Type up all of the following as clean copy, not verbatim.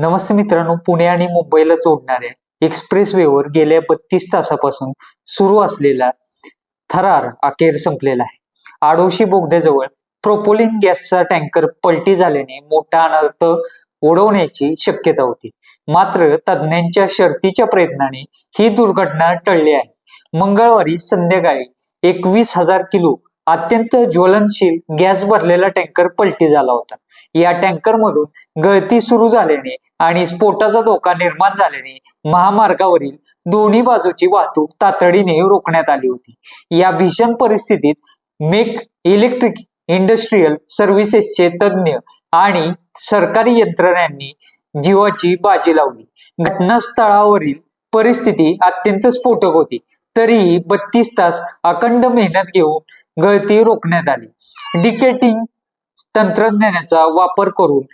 नमस्ते मित्रांनो, पुणे आणि मुंबईला जोडणाऱ्या एक्सप्रेसवेवर गेल्या 32 तासापासून सुरू असलेला थरार अखेर संपलेला आहे. आडोशी बोगद्याजवळ प्रोपोलिन गॅसचा टँकर पलटी झाल्याने मोठा अनर्थ ओढवण्याची शक्यता होती. मात्र तज्ज्ञांच्या शर्थीच्या प्रयत्नाने ही दुर्घटना टळली आहे. मंगळवारी संध्याकाळी 21,000 किलो अत्यंत ज्वलनशील गॅस भरलेला टँकर पलटी झाला होता. या टँकरमधून गळती सुरू झाल्याने आणि स्फोटाचा धोका निर्माण झाल्याने महामार्गावरील दोन्ही बाजूची वाहतूक तातडीने रोखण्यात आली होती. या भीषण परिस्थितीत मेक इलेक्ट्रिक इंडस्ट्रियल सर्व्हिसेसचे तज्ज्ञ आणि सरकारी यंत्रणांनी जीवाची बाजी लावली. घटनास्थळावरील परिस्थिती अत्यंत स्फोटक होती, तरीही 32 तास अखंड मेहनत घेऊन गळती रोखण्यात आली. डिकेटिंग तंत्रज्ञानाचा वापर करून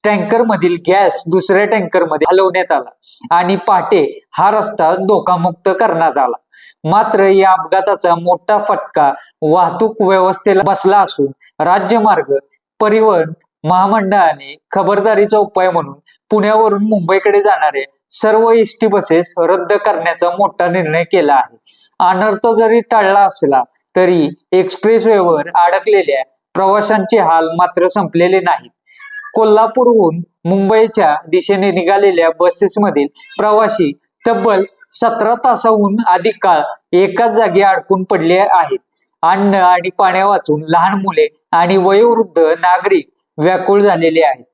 टँकर मधील गॅस दुसऱ्या टँकर मध्ये हलवण्यात आला आणि पहाटे हा रस्ता धोकामुक्त करण्यात आला. मात्र या अपघाताचा मोठा फटका वाहतूक व्यवस्थेला बसला असून राज्यमार्ग परिवहन महामंडळाने खबरदारीचा उपाय म्हणून पुण्यावरून मुंबईकडे जाणारे सर्व एसटी बसेस रद्द करण्याचा मोठा निर्णय केला आहे. अनर्थ जरी टळला असला तरी एक्सप्रेसवेवर अडकलेल्या प्रवाशांचे हाल मात्र संपलेले नाहीत. कोल्हापूरहून मुंबईच्या दिशेने निघालेल्या बसेसमधील प्रवासी तब्बल 17 तासाहून अधिक काळ एकाच जागी अडकून पडले आहेत. अन्न आणि पाण्या वाचून लहान मुले आणि वयोवृद्ध नागरिक व्याकुळ झालेले आहेत.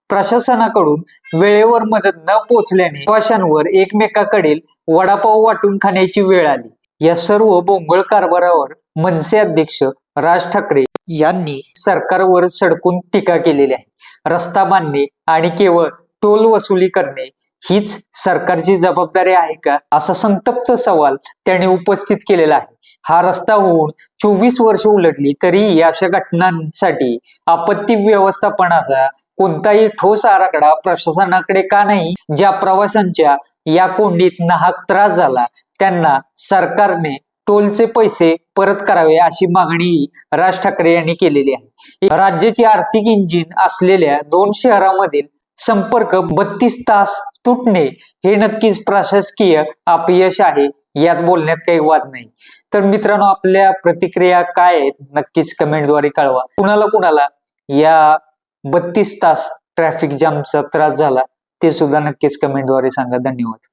प्रशासनाकडून वेळेवर मदत न पोहोचल्याने प्रवाशांवर एकमेकाकडील वडापाव वाटून खाण्याची वेळ आली. या सर्व बोंगळ कारभारावर मनसे अध्यक्ष राज ठाकरे यांनी सरकारवर सडकून टीका केलेली आहे. रस्ता बांधणे आणि केवळ टोल वसुली करणे हीच सरकारची जबाबदारी आहे का, असा संतप्त सवाल त्यांनी उपस्थित केलेला आहे. हा रस्ता होऊन 24 वर्ष उलटली तरीही अशा घटनांसाठी आपत्ती व्यवस्थापनाचा कोणताही ठोस आराखडा प्रशासनाकडे का नाही? ज्या प्रवाशांच्या या कोंडीत नाहक त्रास झाला त्यांना सरकारने टोलचे पैसे परत करावे अशी मागणी राज ठाकरे यांनी केलेली आहे. राज्याची आर्थिक इंजिन असलेल्या दोन शहरांमधील संपर्क 32 तास तुटणे हे नक्कीच प्रशासकीय अपयश आहे, यात बोलण्यात काही वाद नाही. तर मित्रांनो, आपल्या प्रतिक्रिया काय आहेत नक्कीच कमेंटद्वारे कळवा. कुणाला कुणाला या 32 तास ट्रॅफिक जामचा त्रास झाला ते सुद्धा नक्कीच कमेंटद्वारे सांगा. धन्यवाद.